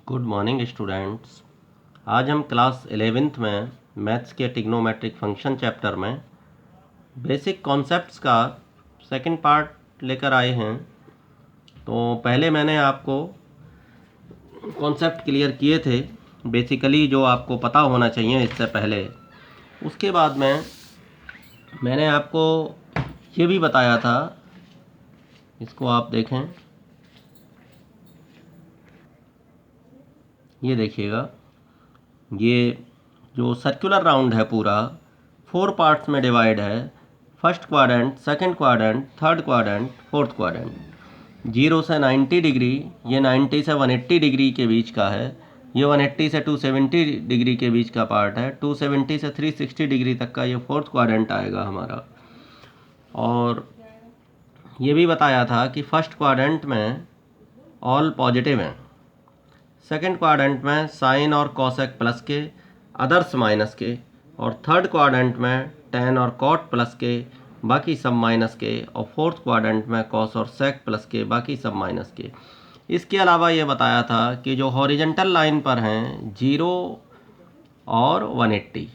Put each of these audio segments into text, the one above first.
Good morning students. आज हम class 11th में मैथ्स के ट्रिग्नोमेट्रिक फंक्शन चैप्टर में बेसिक कॉन्सेप्ट्स का सेकंड पार्ट लेकर आए हैं। तो पहले मैंने आपको कॉन्सेप्ट क्लियर किए थे बेसिकली, जो आपको पता होना चाहिए इससे पहले। उसके बाद में मैंने आपको ये भी बताया था, इसको आप देखें, ये देखिएगा, ये जो सर्कुलर राउंड है पूरा 4 पार्ट्स में डिवाइड है। First quadrant, second quadrant, third quadrant, fourth quadrant. 0 से 90 डिग्री, ये 90 से 180 डिग्री के बीच का है। ये 180 से 270 डिग्री के बीच का पार्ट है। 270 से 360 डिग्री तक का ये फोर्थ क्वाड्रेंट आएगा हमारा। और ये भी बताया था कि फर्स्ट क्वाड्रेंट में ऑल पॉजिटिव हैं, सेकंड क्वाड्रेंट में साइन और कॉसेक प्लस के, अदर्स माइनस के, और थर्ड क्वाड्रेंट में टेन और कॉट प्लस के, बाकी सब माइनस के, और फोर्थ क्वाड्रेंट में कॉस और सेक प्लस के, बाकी सब माइनस के। इसके अलावा ये बताया था कि जो हॉरिजेंटल लाइन पर हैं 0 और 180,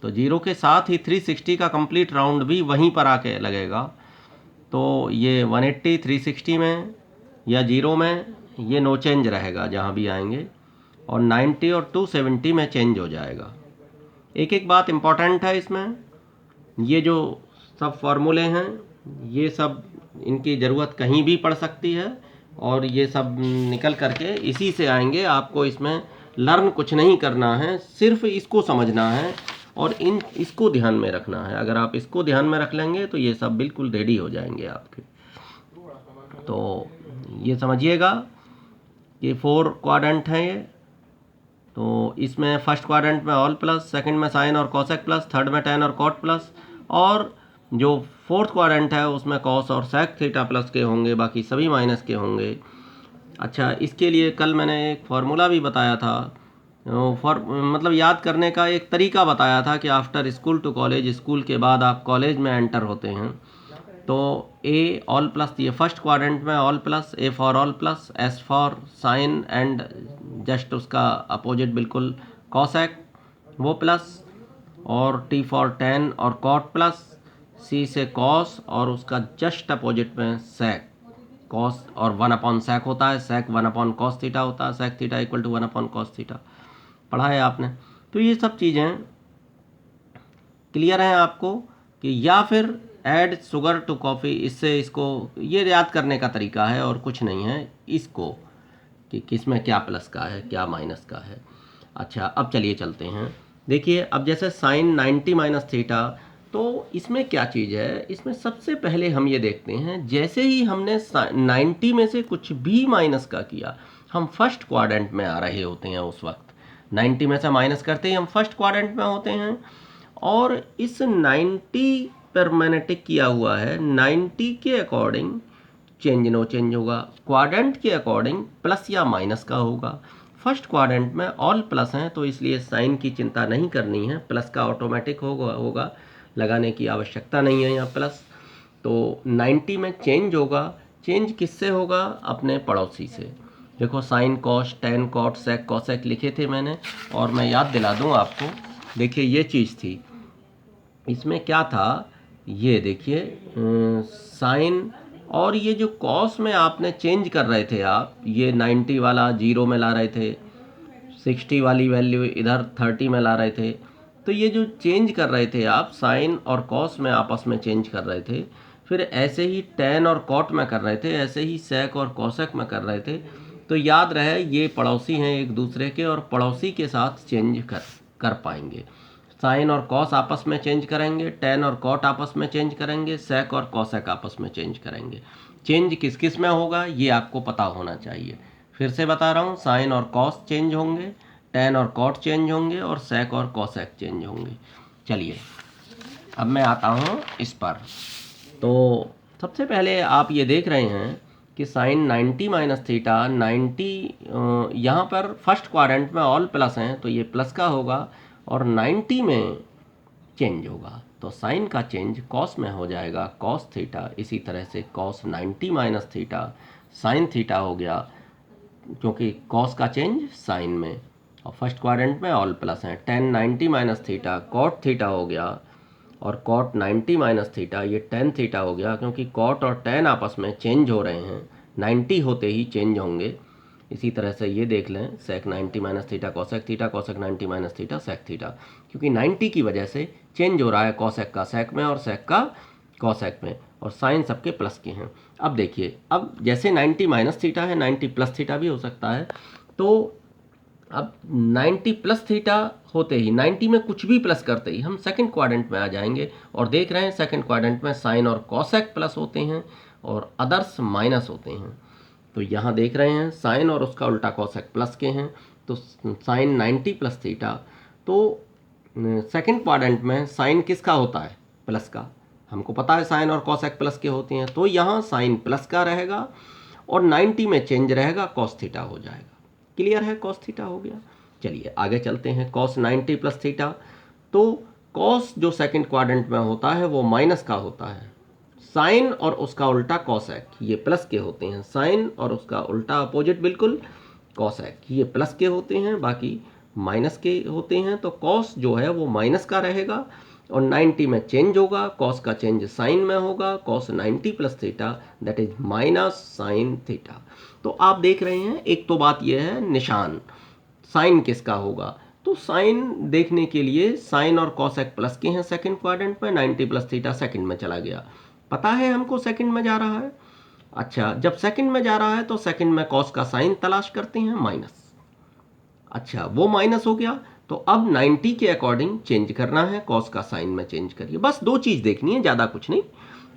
तो 0 के साथ ही 360 का कंप्लीट राउंड भी वहीं पर आके लगेगा। तो ये 180 360 में या 0 में ये नो चेंज रहेगा जहाँ भी आएंगे, और 90 और 270 में चेंज हो जाएगा। एक एक बात इम्पॉर्टेंट है इसमें, ये जो सब फार्मूले हैं ये सब, इनकी ज़रूरत कहीं भी पड़ सकती है, और ये सब निकल करके इसी से आएंगे। आपको इसमें लर्न कुछ नहीं करना है, सिर्फ इसको समझना है और इसको ध्यान में रखना है। अगर आप इसको ध्यान में रख लेंगे तो ये सब बिल्कुल रेडी हो जाएंगे आपके। तो ये समझिएगा कि 4 क्वाड्रेंट हैं ये। तो इसमें फर्स्ट क्वाड्रेंट में ऑल प्लस, सेकंड में साइन और कॉसेक प्लस, थर्ड में टेन और कॉट प्लस, और जो फोर्थ क्वाड्रेंट है उसमें कॉस और सेक थीटा प्लस के होंगे, बाकी सभी माइनस के होंगे। अच्छा, इसके लिए कल मैंने एक फार्मूला भी बताया था, मतलब याद करने का एक तरीका बताया था कि after school to college, school के बाद आप कॉलेज में एंटर होते हैं। तो ए ऑल प्लस, ये फर्स्ट क्वाड्रेंट में all plus, A for all plus, S for sine and just उसका अपोजिट बिल्कुल कॉसेक वो प्लस, और टी फॉर टेन और कॉट प्लस, सी से कॉस और उसका जस्ट अपोजिट में सेक कॉस, और 1 अपॉन सेक होता है, सेक 1 अपॉन कॉस थीटा होता है, sec theta equal to 1 upon cos theta. पढ़ा है आपने। तो ये सब चीज़ें क्लियर हैं आपको, कि या फिर ऐड शुगर टू कॉफ़ी, इससे इसको ये याद करने का तरीका है और कुछ नहीं है इसको, कि किस में क्या प्लस का है क्या माइनस का है। अच्छा, अब चलिए चलते हैं। देखिए, अब जैसे साइन 90 माइनस थीटा, तो इसमें क्या चीज़ है, इसमें सबसे पहले हम ये देखते हैं, जैसे ही हमने 90 में से कुछ भी माइनस का किया, हम फर्स्ट क्वाड्रेंट में आ रहे होते हैं। उस वक्त 90 में से माइनस करते ही हम फर्स्ट क्वाड्रेंट में होते हैं। और इस 90 पर मैंने टिक किया हुआ है, 90 के अकॉर्डिंग चेंज नो चेंज होगा, क्वाड्रेंट के अकॉर्डिंग प्लस या माइनस का होगा। फर्स्ट क्वाड्रेंट में ऑल प्लस हैं, तो इसलिए साइन की चिंता नहीं करनी है, प्लस का ऑटोमेटिक होगा, लगाने की आवश्यकता नहीं है यहाँ प्लस। तो 90 में चेंज होगा। चेंज किससे होगा? अपने पड़ोसी से। देखो, sine cos tan cot sec cosec लिखे थे मैंने, और मैं याद दिला दूँ आपको। देखिए, ये चीज़ थी, इसमें क्या था, ये देखिए साइन, और ये जो कॉस में आपने चेंज कर रहे थे आप, ये 90 वाला 0 में ला रहे थे, 60 वाली वैल्यू इधर 30 में ला रहे थे। तो ये जो चेंज कर रहे थे आप, साइन और कॉस में आपस में चेंज कर रहे थे, फिर ऐसे ही टेन और कॉट में कर रहे थे, ऐसे ही सेक और कॉसेक में कर रहे थे। तो याद रहे, ये पड़ोसी हैं एक दूसरे के, और पड़ोसी के साथ चेंज कर पाएंगे। साइन और कॉस आपस में चेंज करेंगे, टेन और कॉट आपस में चेंज करेंगे, सेक और कॉसेक आपस में चेंज करेंगे। चेंज किस किस में होगा ये आपको पता होना चाहिए। फिर से बता रहा हूँ, साइन और कॉस चेंज होंगे, टेन और कॉट चेंज होंगे, और सेक और कॉसेक चेंज होंगे। चलिए, अब मैं आता हूँ इस पर। तो सबसे पहले आप ये देख रहे हैं कि साइन 90 माइनस थीटा 90, यहाँ पर फर्स्ट क्वाड्रेंट में ऑल प्लस हैं, तो ये प्लस का होगा, और 90 में चेंज होगा, तो साइन का चेंज कॉस में हो जाएगा, कॉस थीटा। इसी तरह से cos 90 minus theta sine theta हो गया, क्योंकि कॉस का चेंज साइन में, और फर्स्ट क्वाड्रेंट में ऑल प्लस हैं। Tan 90 minus theta cot theta हो गया, और कॉट 90 माइनस थीटा ये टेन थीटा हो गया, क्योंकि कॉट और टेन आपस में चेंज हो रहे हैं, 90 होते ही चेंज होंगे। इसी तरह से ये देख लें, sec 90 minus theta cosec theta, cosec 90 minus theta sec theta, क्योंकि 90 की वजह से चेंज हो रहा है कॉसेक का सेक में और सेक का कॉसेक में, और साइन सबके प्लस के हैं। अब देखिए, अब जैसे 90 माइनस थीटा है 90 प्लस थीटा भी हो सकता है, तो अब 90 प्लस थीटा होते ही 90 में कुछ भी प्लस करते ही हम सेकंड क्वाड्रेंट में आ जाएंगे, और देख रहे हैं सेकंड क्वाड्रेंट में साइन और कॉसेक प्लस होते हैं और अदर्स माइनस होते हैं। तो यहाँ देख रहे हैं साइन और उसका उल्टा कॉसेक प्लस के हैं, तो साइन 90 प्लस थीटा, तो सेकंड क्वाड्रेंट में साइन किसका होता है? प्लस का। हमको पता है साइन और कॉसेक प्लस के होते हैं, तो यहाँ साइन प्लस का रहेगा और 90 में चेंज रहेगा, कॉस थीटा हो जाएगा। क्लियर है? कॉस थीटा हो गया। चलिए आगे चलते हैं। कॉस 90 प्लस थीटा, तो कॉस जो सेकंड क्वाड्रेंट में होता है वो माइनस का होता है, साइन और उसका उल्टा कॉसेक ये प्लस के होते हैं, साइन और उसका उल्टा अपोजिट बिल्कुल कॉसेक ये प्लस के होते हैं, बाकी माइनस के होते हैं। तो कॉस जो है वो माइनस का रहेगा और 90 में चेंज होगा, कॉस का चेंज साइन में होगा, cos 90 plus theta that is minus sine theta. तो आप देख रहे हैं, एक तो बात यह है निशान साइन किसका होगा, तो साइन देखने के लिए साइन और कॉसेक प्लस के हैं सेकंड क्वाड्रेंट में, 90 प्लस थीटा सेकंड में चला गया, पता है हमको सेकंड में जा रहा है। अच्छा, जब सेकंड में जा रहा है तो सेकंड में कॉस का साइन तलाश करते हैं माइनस। अच्छा, वो माइनस हो गया, तो अब 90 के अकॉर्डिंग चेंज करना है, कॉस का साइन में चेंज करिए। बस दो चीज़ देखनी है, ज़्यादा कुछ नहीं।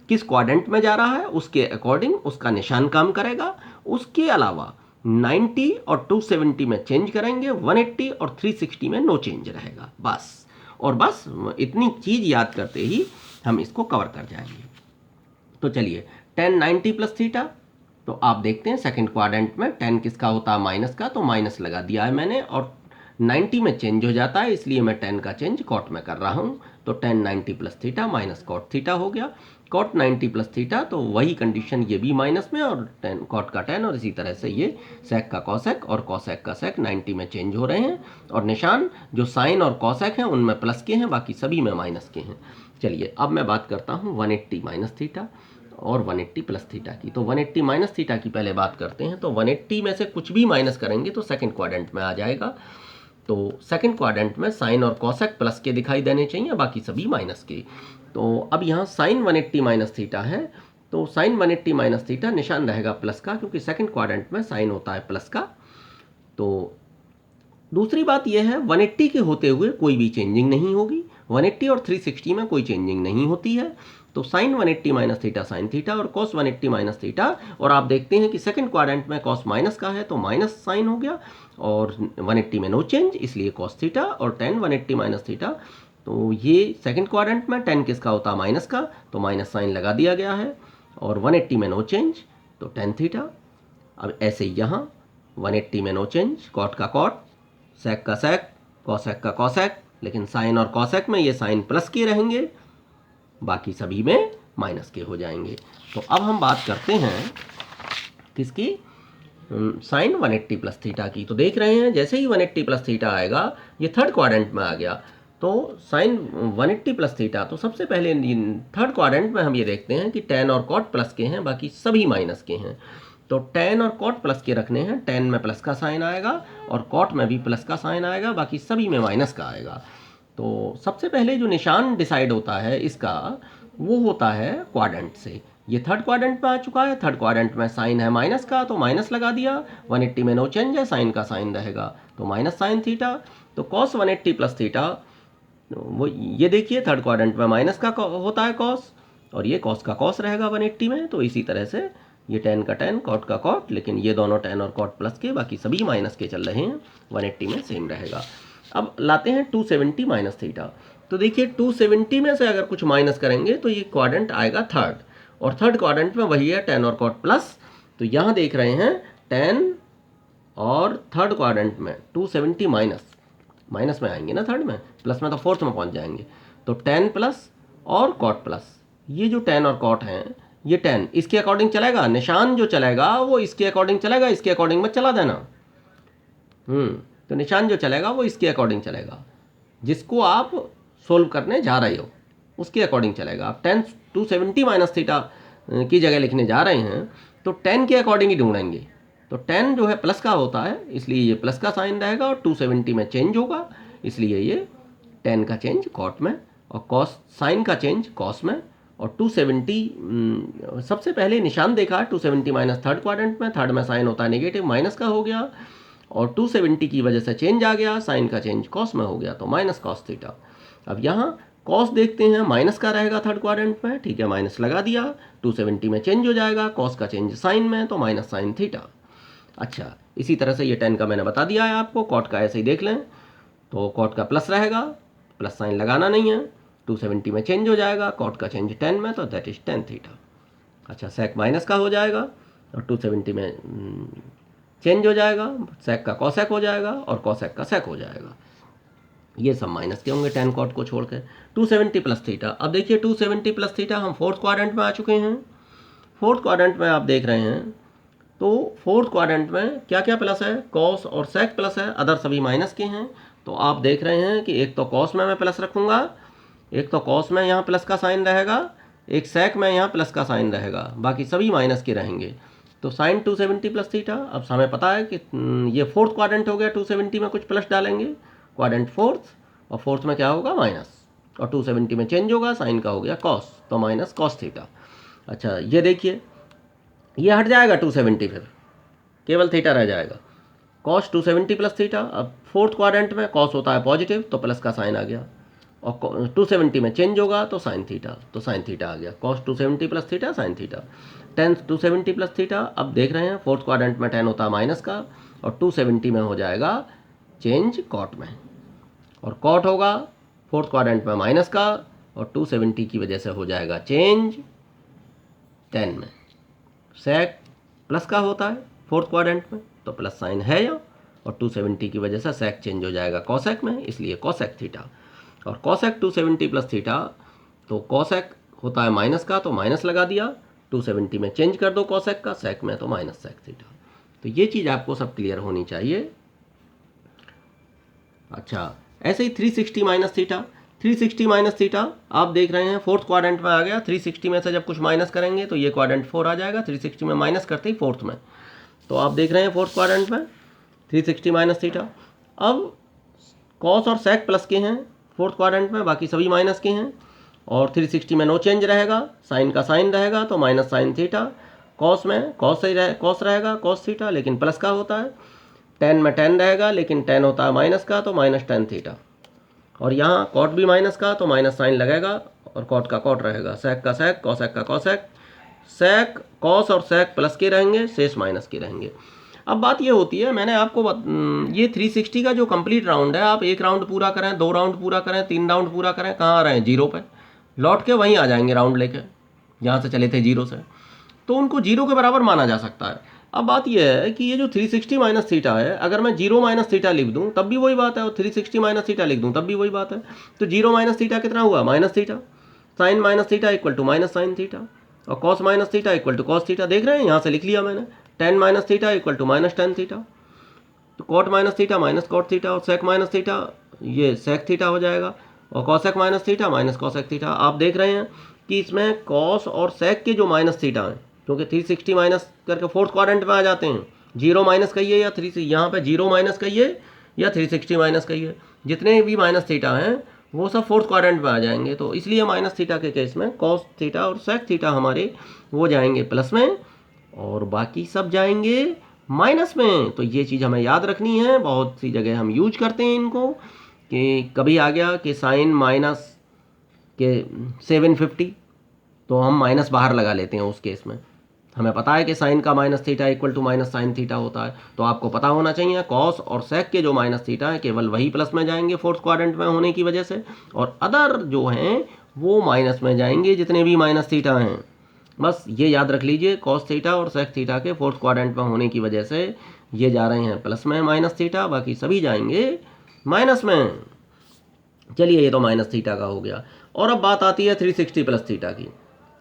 किस क्वाड्रेंट में जा रहा है उसके अकॉर्डिंग उसका निशान काम करेगा। उसके अलावा 90 और 270 में चेंज करेंगे, 180 और 360 में नो चेंज रहेगा, बस। और बस इतनी चीज़ याद करते ही हम इसको कवर कर जाएंगे। तो चलिए, tan 90 प्लस थीटा, तो आप देखते हैं सेकंड क्वाड्रेंट में tan किसका होता है? माइनस का, तो माइनस लगा दिया है मैंने, और 90 में चेंज हो जाता है, इसलिए मैं tan का चेंज कॉट में कर रहा हूँ। तो tan 90 plus theta minus cot theta हो गया, कॉट 90 प्लस थीटा, तो वही कंडीशन ये भी माइनस में, और tan कॉट का tan, और इसी तरह से ये सेक का कॉसेक और कॉसेक का सेक 90 में चेंज हो रहे हैं, और निशान जो साइन और कॉसेक हैं उनमें प्लस के हैं, बाकी सभी में माइनस के हैं। चलिए अब मैं बात करता हूँ 180 माइनस थीटा और 180 प्लस थीटा की। तो 180 माइनस थीटा की पहले बात करते हैं। तो 180 में से कुछ भी माइनस करेंगे तो सेकंड क्वाड्रेंट में आ जाएगा। तो सेकंड क्वाड्रेंट में साइन और कॉसेक प्लस के दिखाई देने चाहिए, बाकी सभी माइनस के। तो अब यहाँ साइन 180 माइनस थीटा है, तो साइन 180 माइनस थीटा निशान रहेगा प्लस का, क्योंकि सेकंड क्वाड्रेंट में साइन होता है प्लस का। तो दूसरी बात यह है, 180 के होते हुए कोई भी चेंजिंग नहीं होगी, 180 और 360 में कोई चेंजिंग नहीं होती है। तो sine 180 minus theta sine theta और कॉस 180 माइनस थीटा, और आप देखते हैं कि सेकंड क्वाड्रेंट में कॉस माइनस का है तो माइनस साइन हो गया, और 180 में नो चेंज इसलिए कॉस थीटा, और tan 180 माइनस थीटा, तो ये सेकंड क्वाड्रेंट में tan किसका होता है? माइनस का, तो माइनस साइन लगा दिया गया है, और 180 में नो चेंज तो tan थीटा। अब ऐसे यहाँ 180 में नो चेंज, कॉट का कॉट, सेक का सेक, कॉसेक का कॉसेक, लेकिन साइन और कॉसेक में ये साइन प्लस के रहेंगे, बाकी सभी में माइनस के हो जाएंगे। तो अब हम बात करते हैं किसकी? साइन 180 प्लस थीटा की। तो देख रहे हैं जैसे ही 180 प्लस थीटा आएगा, ये थर्ड क्वाड्रेंट में आ गया, तो साइन 180 प्लस थीटा, तो सबसे पहले थर्ड क्वाड्रेंट में हम ये देखते हैं कि tan और कॉट प्लस के हैं, बाकी सभी माइनस के हैं। तो tan और कॉट प्लस के रखने हैं, tan में प्लस का साइन आएगा और कॉट में भी प्लस का साइन आएगा, बाकी सभी में माइनस का आएगा। तो सबसे पहले जो निशान डिसाइड होता है इसका, वो होता है क्वाड्रेंट से। ये थर्ड क्वाड्रेंट में आ चुका है, थर्ड क्वाड्रेंट में साइन है माइनस का, तो माइनस लगा दिया, 180 में नो चेंज है, साइन का साइन रहेगा, तो माइनस साइन थीटा। तो कॉस 180 प्लस थीटा, वो ये देखिए थर्ड क्वाड्रेंट में माइनस का होता है कॉस, और ये कॉस का कॉस रहेगा 180 में। तो इसी तरह से ये tan का tan, कॉट का कॉट, लेकिन ये दोनों tan और कॉट प्लस के, बाकी सभी माइनस के चल रहे हैं, 180 में सेम रहेगा। अब लाते हैं 270 माइनस थीटा। तो देखिए 270 में से अगर कुछ माइनस करेंगे तो ये क्वाड्रेंट आएगा थर्ड, और थर्ड क्वाड्रेंट में वही है tan और कॉट प्लस। तो यहाँ देख रहे हैं tan और थर्ड क्वाड्रेंट में 270 माइनस में आएंगे ना, थर्ड में, प्लस में तो फोर्थ में पहुँच जाएंगे। तो tan प्लस और कॉट प्लस, ये जो tan और कॉट हैं ये 10 इसके अकॉर्डिंग चलेगा, निशान जो चलेगा वो इसके अकॉर्डिंग चलेगा, इसके अकॉर्डिंग मत चला देना। तो निशान जो चलेगा वो इसके अकॉर्डिंग चलेगा, जिसको आप सोल्व करने जा रहे हो उसके अकॉर्डिंग चलेगा। आप 10 270 माइनस थीटा की जगह लिखने जा रहे हैं तो 10 के अकॉर्डिंग ही ढूंढेंगे। तो 10 जो है प्लस का होता है, इसलिए ये प्लस का साइन रहेगा, और 270 में चेंज होगा, इसलिए ये 10 का चेंज कॉट में, और कॉस साइन का चेंज कॉस में। और 270 सबसे पहले निशान देखा, 270 माइनस थर्ड क्वाड्रेंट में, थर्ड में साइन होता है नेगेटिव, माइनस का हो गया, और 270 की वजह से चेंज आ गया, साइन का चेंज कॉस में हो गया, तो माइनस कॉस थीटा। अब यहाँ कॉस देखते हैं, माइनस का रहेगा थर्ड क्वाड्रेंट में, ठीक है, माइनस लगा दिया, 270 में चेंज हो जाएगा, कॉस का चेंज साइन में, तो माइनस साइन थीटा। अच्छा, इसी तरह से ये 10 का मैंने बता दिया है आपको, कॉट का ऐसे ही देख लें, तो कॉट का प्लस रहेगा, प्लस साइन लगाना नहीं है, 270 में चेंज हो जाएगा, कॉट का चेंज 10 में, तो दैट इज 10 थीटा। अच्छा, सेक माइनस का हो जाएगा, और 270 में चेंज हो जाएगा, सेक का कॉसेक हो जाएगा, और कॉसेक का सेक हो जाएगा। ये सब माइनस के होंगे 10 कॉट को छोड़ के। 270 प्लस थीटा, अब देखिए 270 प्लस थीटा, हम फोर्थ क्वाड्रेंट में आ चुके हैं। फोर्थ क्वाड्रेंट में आप देख रहे हैं, तो फोर्थ क्वाड्रेंट में क्या क्या प्लस है, कॉस और सेक प्लस है, अदर सभी माइनस के हैं। तो आप देख रहे हैं कि एक तो कॉस में मैं प्लस रखूँगा, एक तो कॉस में यहाँ प्लस का साइन रहेगा, एक सेक में यहाँ प्लस का साइन रहेगा, बाकी सभी माइनस के रहेंगे। तो साइन 270 प्लस थीटा, अब हमें पता है कि ये फोर्थ क्वाड्रेंट हो गया, 270 में कुछ प्लस डालेंगे, क्वाड्रेंट फोर्थ, और फोर्थ में क्या होगा माइनस, और 270 में चेंज होगा, साइन का हो गया कॉस, तो माइनस कॉस थीटा। अच्छा, ये देखिए ये हट जाएगा 270, फिर केवल थीटा रह जाएगा, कॉस 270 प्लस थीटा। अब फोर्थ क्वाड्रेंट में कॉस होता है पॉजिटिव, तो प्लस का साइन आ गया, और 270 में चेंज होगा तो साइन थीटा, तो साइन थीटा आ गया, cos 270 plus theta sine theta. 10 270 plus theta, अब देख रहे हैं फोर्थ क्वाड्रेंट में 10 होता है माइनस का, और 270 में हो जाएगा चेंज कॉट में, और कॉट होगा फोर्थ क्वाड्रेंट में माइनस का, और 270 की वजह से हो जाएगा चेंज 10 में। सेक प्लस का होता है फोर्थ क्वाड्रेंट में, तो प्लस साइन है यहाँ, और 270 की वजह से सेक चेंज हो जाएगा कॉसेक में, इसलिए कॉसेक थीटा। और कॉसेक 270 प्लस थीटा, तो कॉसेक होता है माइनस का, तो माइनस लगा दिया, 270 में चेंज कर दो कॉसेक का, सेक में, तो माइनस सेक थीटा। तो ये चीज़ आपको सब क्लियर होनी चाहिए। अच्छा, ऐसे ही 360 माइनस थीटा, 360 माइनस थीटा आप देख रहे हैं फोर्थ क्वाड्रेंट में आ गया, 360 में से जब कुछ माइनस करेंगे तो ये क्वाड्रेंट 4 आ जाएगा, 360 में माइनस करते ही फोर्थ में, तो आप देख रहे हैं फोर्थ क्वाड्रेंट में 360 माइनस थीटा। अब कॉस और सेक प्लस के हैं फोर्थ क्वाड्रेंट में, बाकी सभी माइनस के हैं, और 360 में नो चेंज रहेगा, साइन का साइन रहेगा, तो माइनस साइन थीटा। कॉस में कॉस कॉस रहेगा कॉस थीटा, लेकिन प्लस का होता है, 10 में 10 रहेगा, लेकिन 10 होता है माइनस का, तो माइनस 10 थीटा। और यहाँ कॉट भी माइनस का, तो माइनस साइन लगेगा, और कॉट का कॉट रहेगा, सेक का सेक, कॉसेक का कॉसेक, सेक कॉस और सेक प्लस के रहेंगे, शेष माइनस के रहेंगे। अब बात ये होती है, मैंने आपको ये 360 का जो कंप्लीट राउंड है, आप एक राउंड पूरा करें, 2 राउंड पूरा करें, 3 राउंड पूरा करें, कहाँ आ रहे हैं, 0 पे लौट के वहीं आ जाएंगे राउंड लेके, जहाँ से चले थे 0 से, तो उनको 0 के बराबर माना जा सकता है। अब बात यह है कि ये जो 360 माइनस थीटा है, अगर मैं 0 माइनस थीटा लिख दूँ तब भी वही बात है, और 360 माइनस थीटा लिख दूँ तब भी वही बात है। तो 0 माइनस थीटा कितना हुआ, minus theta, sine minus theta equal to minus sine theta, और cos minus theta equal to cos theta. देख रहे हैं, यहाँ से लिख लिया मैंने, 10 minus theta equal to minus 10 theta, तो cot minus theta minus cot theta, और सेक माइनस थीटा ये सेक थीटा हो जाएगा, और cosec minus theta minus cosec theta. आप देख रहे हैं कि इसमें कॉस और सेक के जो माइनस थीटा हैं, क्योंकि 360 माइनस करके फोर्थ क्वाड्रेंट में आ जाते हैं, 0 माइनस कहिए या 3, यहाँ पे 0 माइनस कहिए या 360 माइनस कहिए, जितने भी माइनस थीटा हैं वो सब फोर्थ क्वाड्रेंट में आ जाएंगे। तो इसलिए माइनस थीटा के केस में कॉस थीटा और सेक थीटा हमारे वो जाएंगे प्लस में, और बाकी सब जाएंगे माइनस में। तो ये चीज़ हमें याद रखनी है, बहुत सी जगह हम यूज करते हैं इनको, कि कभी आ गया कि साइन माइनस के 750, तो हम माइनस बाहर लगा लेते हैं उस केस में। हमें पता है कि साइन का minus theta equal to minus sine theta होता है, तो आपको पता होना चाहिए कॉस और सेक के जो माइनस थीटा है केवल वही प्लस में जाएंगे फोर्थ क्वाड्रेंट में होने की वजह से, और अदर जो हैं वो माइनस में जाएंगे, जितने भी माइनस थीटा हैं। बस ये याद रख लीजिए, कॉस थीटा और सेक थीटा के फोर्थ क्वाड्रेंट में होने की वजह से ये जा रहे हैं प्लस में माइनस थीटा, बाकी सभी जाएंगे माइनस में। चलिए, ये तो माइनस थीटा का हो गया। और अब बात आती है 360 प्लस थीटा की।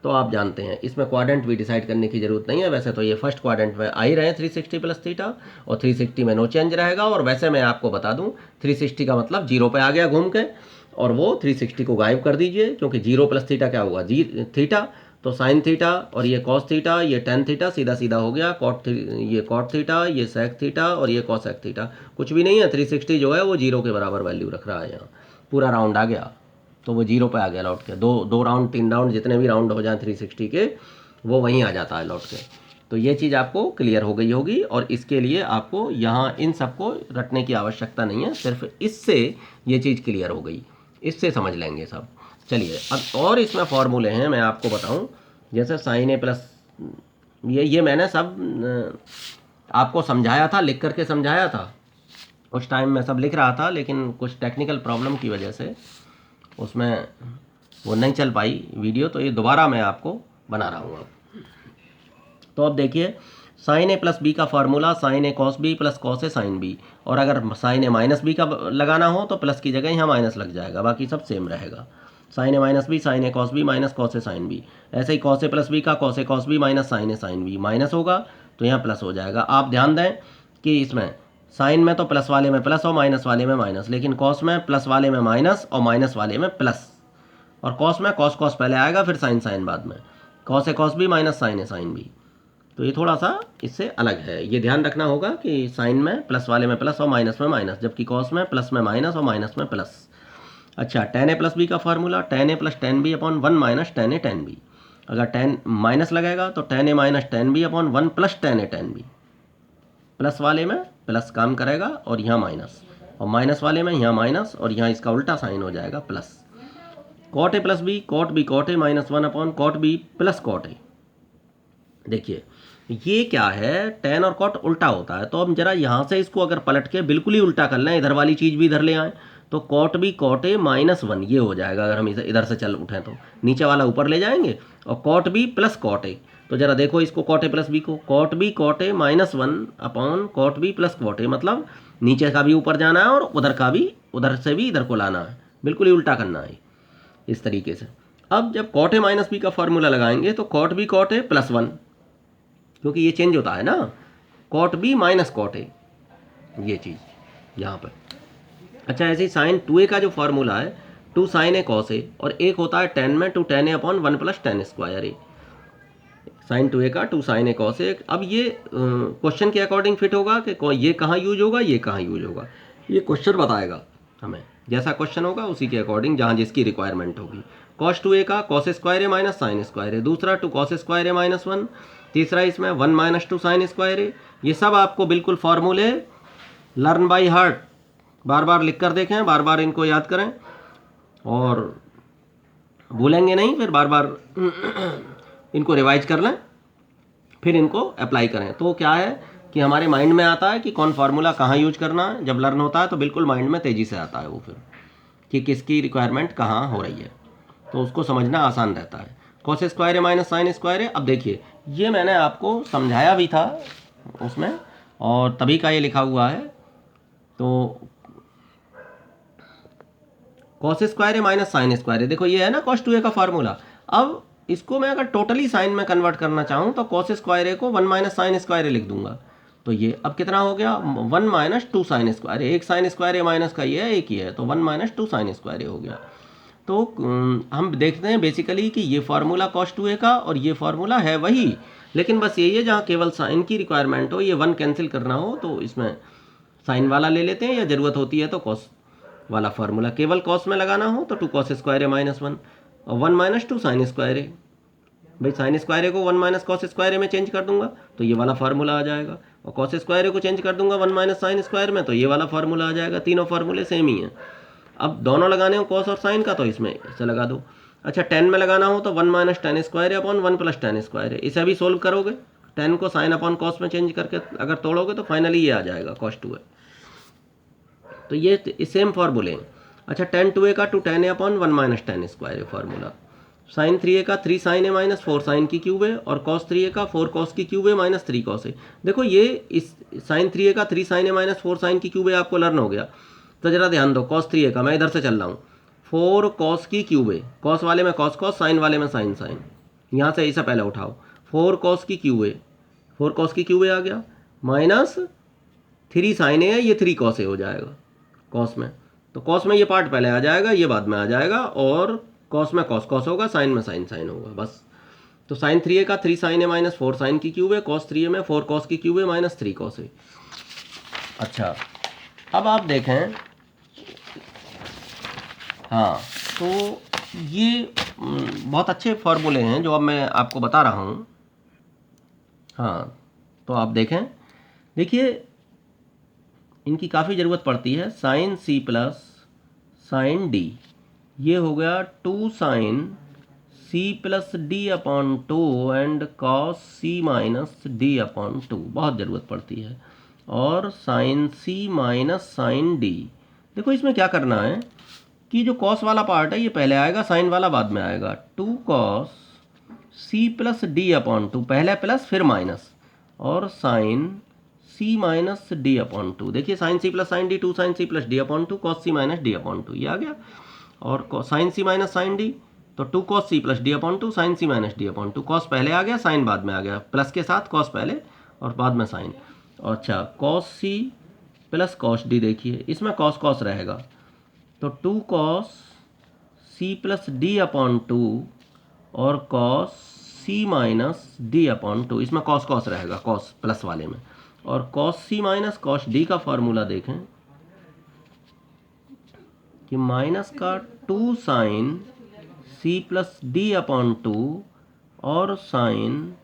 तो आप जानते हैं इसमें क्वाड्रेंट भी डिसाइड करने की ज़रूरत नहीं है। वैसे तो ये फर्स्ट क्वाड्रेंट में आ ही रहे हैं 360 प्लस थीटा, और 360 में नो चेंज रहेगा। और वैसे मैं आपको बता दूं 360 का मतलब 0 पे आ गया घूम के, और वो 360 को गायब कर दीजिए, क्योंकि 0 प्लस थीटा क्या हुआ थीटा, तो साइन थीटा और ये कॉस थीटा, ये टेन थीटा सीधा सीधा हो गया, ये कॉट थीटा, ये सेक थीटा और ये कॉसेक थीटा, कुछ भी नहीं है। 360 जो है वो 0 के बराबर वैल्यू रख रहा है, यहाँ पूरा राउंड आ गया तो वो 0 पे आ गया लौट के। दो राउंड 3 राउंड जितने भी राउंड हो जाए 360 के, वो वहीं आ जाता है लौट के। तो ये चीज़ आपको क्लियर हो गई होगी, और इसके लिए आपको यहाँ इन सबको रटने की आवश्यकता नहीं है, सिर्फ इससे ये चीज़ क्लियर हो गई, इससे समझ लेंगे सब। चलिए अब और इसमें फॉर्मूले हैं, मैं आपको बताऊं। जैसे साइन ए प्लस, ये मैंने सब आपको समझाया था, लिख करके समझाया था उस टाइम, मैं सब लिख रहा था, लेकिन कुछ टेक्निकल प्रॉब्लम की वजह से उसमें वो नहीं चल पाई वीडियो, तो ये दोबारा मैं आपको बना रहा हूँ अब। तो अब देखिए साइन ए प्लस बी का formula sign A cos B plus cos A sine B, और अगर साइन ए माइनस बी का लगाना हो तो प्लस की जगह यहाँ माइनस लग जाएगा, बाकी सब सेम रहेगा। Sign A minus B sign A cos B minus cos A sine B. ऐसे ही कॉस ए प्लस बी का cos A cos B minus sine A sine B, minus होगा तो यहाँ प्लस हो जाएगा। आप ध्यान दें कि इसमें साइन में तो प्लस वाले में प्लस और माइनस वाले में माइनस, लेकिन कॉस में प्लस वाले में माइनस और माइनस वाले में प्लस, और कॉस में कॉस कॉस पहले आएगा फिर साइन साइन बाद में, cos A cos B minus sine A sine B. तो ये थोड़ा सा इससे अलग है, ये ध्यान रखना होगा कि साइन में प्लस वाले में प्लस और माइनस में माइनस, जबकि कॉस में प्लस में माइनस और माइनस में प्लस। अच्छा, टेन ए प्लस बी का formula tan A plus tan B upon 1 minus tan A tan B. अगर टेन माइनस लगेगा तो tan A minus tan B upon 1 plus tan A tan B. Plus वाले में plus काम करेगा और यहाँ माइनस, और माइनस वाले में यहाँ माइनस, और यहाँ इसका उल्टा साइन हो जाएगा plus. Cot A plus B cot A minus 1 upon cot B plus cot A. देखिए ये क्या है, टेन और कॉट उल्टा होता है, तो हम जरा यहाँ से इसको अगर पलट के बिल्कुल ही उल्टा कर लें, इधर वाली चीज़ भी इधर ले आएँ, तो cot B cot A minus 1 ये हो जाएगा। अगर हम इधर से चल उठें तो नीचे वाला ऊपर ले जाएंगे, और cot B plus cot A, तो जरा देखो इसको कॉट ए प्लस बी को, cot B cot A minus 1 upon cot B plus cot A, मतलब नीचे का भी ऊपर जाना है और उधर का भी, उधर से भी इधर को लाना है, बिल्कुल ही उल्टा करना है इस तरीके से। अब जब कॉट ए माइनस बी का फॉर्मूला लगाएंगे तो cot B cot A plus 1, क्योंकि ये चेंज होता है ना, cot B minus cot A, ये चीज़ यहाँ पर। अच्छा, ऐसे ही साइन 2a का जो फार्मूला है 2 साइन ए कॉस ए, और एक होता है टेन में 2 टेन ए अपॉन 1 प्लस टेन स्क्वायर ए। साइन 2a का 2 साइन ए कॉस ए। अब ये क्वेश्चन के अकॉर्डिंग फिट होगा कि ये कहाँ यूज होगा, ये कहाँ यूज होगा, ये क्वेश्चन बताएगा हमें। जैसा क्वेश्चन होगा उसी के अकॉर्डिंग जहाँ जिसकी रिक्वायरमेंट होगी। कॉस 2a का कॉस स्क्वायर ए माइनस साइन स्क्वायर ए, दूसरा 2 कॉस स्क्वायर ए माइनस 1, तीसरा इसमें 1 माइनस 2 साइन स्क्वायर ए। ये सब आपको बिल्कुल फार्मूले लर्न बाय हार्ट, बार बार लिख कर देखें, बार बार इनको याद करें, और भूलेंगे नहीं, फिर बार बार इनको रिवाइज कर लें, फिर इनको अप्लाई करें। तो क्या है कि हमारे माइंड में आता है कि कौन फार्मूला कहाँ यूज करना है। जब लर्न होता है तो बिल्कुल माइंड में तेज़ी से आता है वो, फिर कि किसकी रिक्वायरमेंट कहाँ हो रही है, तो उसको समझना आसान रहता है। कॉस स्क्वायर ए माइनस साइन स्क्वायर ए। अब देखिए ये मैंने आपको समझाया भी था उसमें, और तभी का ये लिखा हुआ है। तो कॉस स्क्वायर ए माइनस साइन स्क्वायर ए, देखो ये है ना कॉस 2a का फार्मूला। अब इसको मैं अगर टोटली साइन में कन्वर्ट करना चाहूँ तो कॉस स्क्वायर ए को 1 माइनस साइन स्क्वायर ए लिख दूंगा। तो ये अब कितना हो गया, 1 माइनस 2 साइन स्क्वायर ए, एक साइन स्क्वायर ए माइनस का ये है, एक ही है, तो 1 माइनस 2 साइन स्क्वायर ए हो गया। तो हम देखते हैं बेसिकली कि ये फार्मूला कॉस 2a का और ये फार्मूला है वही, लेकिन बस यही है जहाँ केवल साइन की रिक्वायरमेंट हो, ये 1 कैंसिल करना हो तो इसमें साइन वाला ले लेते हैं, या ज़रूरत होती है तो कॉस वाला फार्मूला केवल कॉस में लगाना हो तो 2 कॉस स्क्वायर ए माइनस 1 और 1 माइनस 2 साइन स्क्वायर ए। भाई साइन स्क्वायर ए को 1 माइनस कॉस स्क्वायर ए में चेंज कर दूंगा तो ये वाला फार्मूला आ जाएगा, और कॉस स्क्वायर ए को चेंज कर दूंगा 1 माइनस साइन स्क्वायर में तो ये वाला फार्मूला आ जाएगा। तीनों फार्मूले सेम ही हैं। अब दोनों लगाने हो कॉस और साइन का तो इसमें इसे लगा दो। अच्छा, 10 में लगाना हो तो 1 माइनस टेन स्क्वायर ए अपॉन 1 प्लस टेन स्क्वायर ए, इसे भी सोल्व करोगे, 10 को साइन अपॉन कॉस में चेंज करके अगर तोड़ोगे तो फाइनली ये आ जाएगा कॉस 2a। तो ये सेम फार्मूले हैं। अच्छा, tan 2a का 2 tan a upon 1 minus tan square A formula. Sine 3a का 3 साइन ए माइनस 4 साइन की क्यूब है, और कॉस 3a का 4 कॉस की क्यूब है माइनस 3 कॉस ए। देखो ये इस साइन 3a का 3 साइन ए माइनस 4 साइन की क्यूब है आपको लर्न हो गया। तो जरा ध्यान दो, कॉस 3a का मैं इधर से चल रहा हूँ, 4 कॉस की क्यूब है, कॉस वाले में कॉस कॉस, साइन वाले में साइन साइन, यहाँ से ऐसा पहले उठाओ, 4 कॉस की क्यू ए, 4 कॉस की क्यू ए आ गया, माइनस 3 साइन ए है, ये 3 कॉस ए हो जाएगा कॉस में। तो कॉस में ये पार्ट पहले आ जाएगा, ये बाद में आ जाएगा, और कॉस में कॉस कॉस होगा, साइन में साइन साइन होगा बस। तो साइन 3a का 3 साइन ए माइनस 4 साइन की क्यूब है, कॉस 3a में 4 कॉस की क्यूब है माइनस 3 कॉस ए। अच्छा, अब आप देखें, हाँ, तो ये बहुत अच्छे फॉर्मूले हैं जो अब मैं आपको बता रहा हूँ। हाँ, तो आप देखें, देखिए इनकी काफ़ी ज़रूरत पड़ती है। Sine C plus sine D, ये हो गया 2 sine C plus D upon 2 and cos C minus D upon 2, बहुत ज़रूरत पड़ती है। और sine C minus sine D, देखो इसमें क्या करना है कि जो कॉस वाला पार्ट है ये पहले आएगा, साइन वाला बाद में आएगा। 2 cos C plus D upon 2, पहले प्लस फिर माइनस, और sine C minus D upon 2। देखिए sine C plus sine D, 2 sine C plus D upon 2 cos C minus D upon 2, ये आ गया। और sine C minus sine D, तो 2 cos C plus D upon 2 sine C minus D upon 2, cos पहले आ गया, sign बाद में आ गया, प्लस के साथ कॉस पहले और बाद में साइन। अच्छा, cos C plus cos D, देखिए इसमें कॉस कॉस रहेगा, तो 2 cos C plus D upon 2 और cos C minus D upon 2, इसमें कॉस कॉस रहेगा कॉस प्लस वाले में। और cos C minus cos D का फॉर्मूला देखें कि माइनस का 2 sine C plus D upon 2 और sine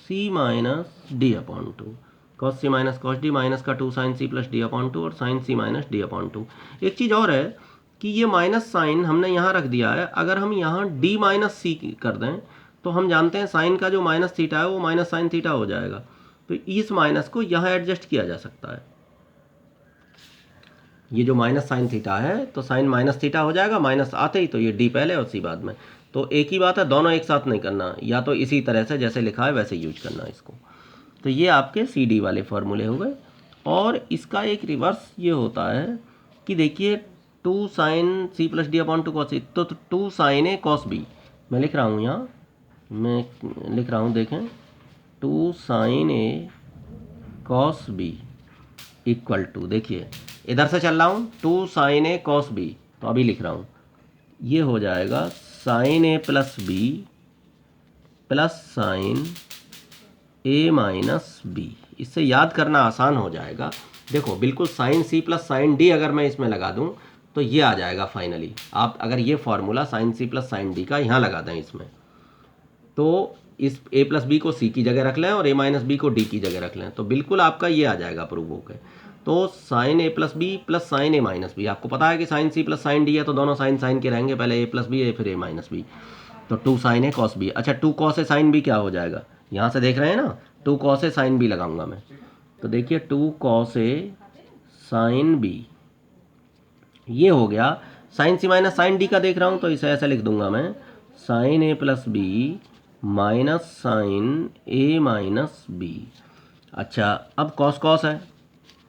C minus D upon 2, cos C minus cos D, minus का 2 sine C plus D upon 2 और sine C minus D upon 2। एक चीज़ और है कि ये माइनस साइन हमने यहाँ रख दिया है, अगर हम यहाँ डी माइनस सी कर दें तो हम जानते हैं साइन का जो माइनस थीटा है वो माइनस साइन थीटा हो जाएगा, तो इस माइनस को यहाँ एडजस्ट किया जा सकता है। ये जो माइनस साइन थीटा है तो साइन माइनस थीटा हो जाएगा, माइनस आते ही तो ये डी पहले और सी बाद में। तो एक ही बात है, दोनों एक साथ नहीं करना, या तो इसी तरह से जैसे लिखा है वैसे यूज करना इसको। तो ये आपके सी डी वाले फॉर्मूले हो गए। और इसका एक रिवर्स ये होता है कि देखिए 2 sine C plus D upon 2 cos, तो 2 साइन ए कॉस बी, मैं लिख रहा हूँ यहाँ, मैं लिख रहा हूँ, देखें 2 sine A cos B equal to, देखिए इधर से चल रहा हूँ 2 साइन ए कॉस बी, तो अभी लिख रहा हूँ, ये हो जाएगा sine A plus B plus sine A minus B. इससे याद करना आसान हो जाएगा। देखो बिल्कुल sine C plus sine D अगर मैं इसमें लगा दूँ तो ये आ जाएगा फाइनली। आप अगर ये formula sine C plus sine D का यहाँ लगा दें इसमें, तो इस ए प्लस बी को सी की जगह रख लें और ए माइनस बी को डी की जगह रख लें, तो बिल्कुल आपका ये आ जाएगा प्रूव होकर। तो sine A plus B plus sine A minus B, आपको पता है कि sine C plus sine D है तो दोनों साइन साइन के रहेंगे, पहले ए प्लस बी है फिर ए माइनस बी, तो 2 साइन ए कॉस बी। अच्छा 2 कॉस ए साइन बी क्या हो जाएगा, यहाँ से देख रहे हैं ना, 2 कॉस ए साइन बी लगाऊंगा मैं, तो देखिए 2 कॉस ए साइन बी, ये हो गया। Sign C minus sine D का देख रहा हूँ तो इसे ऐसे लिख दूंगा मैं, sine A plus B minus sine A minus B. अच्छा अब कॉस कॉस है,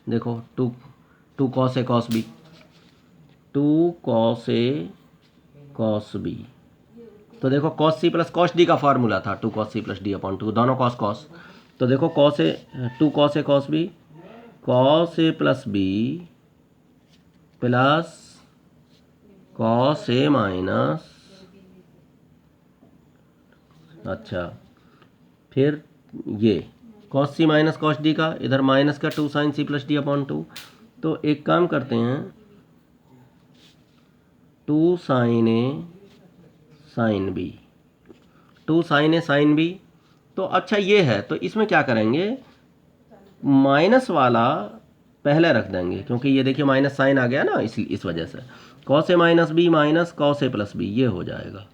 देखो 2 cos A cos B, 2 cos A cos B, तो देखो cos C plus cos D का फार्मूला था 2 cos C plus D upon 2, दोनों कॉस कॉस, तो देखो cos A 2 cos A cos B, cos A plus B plus cos A minus, अच्छा फिर ये cos C minus cos D का, इधर माइनस का 2 sine C plus D upon 2, तो एक काम करते हैं 2 sine A sine B, 2 sine A sine B, तो अच्छा ये है तो इसमें क्या करेंगे, माइनस वाला पहले रख देंगे क्योंकि ये देखिए माइनस साइन आ गया ना, इस वजह से cos A minus B minus cos A plus B, ये हो जाएगा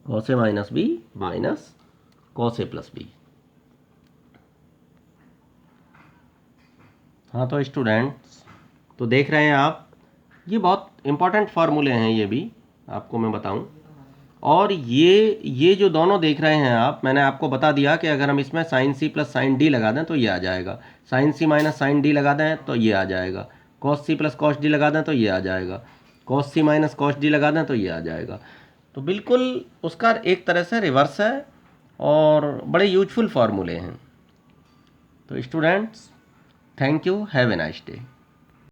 cos A minus B minus cos A plus B. हाँ तो स्टूडेंट्स, तो देख रहे हैं आप, ये बहुत इंपॉर्टेंट फार्मूले हैं, ये भी आपको मैं बताऊं। और ये जो दोनों देख रहे हैं आप, मैंने आपको बता दिया कि अगर हम इसमें sine C plus sine D लगा दें तो ये आ जाएगा, sine C minus sine D लगा दें तो ये आ जाएगा, cos C plus cos D लगा दें तो ये आ जाएगा, cos C minus cos D लगा दें तो ये आ जाएगा। तो बिल्कुल उसका एक तरह से रिवर्स है और बड़े यूजफुल फार्मूले हैं। तो students, thank you, have a nice day.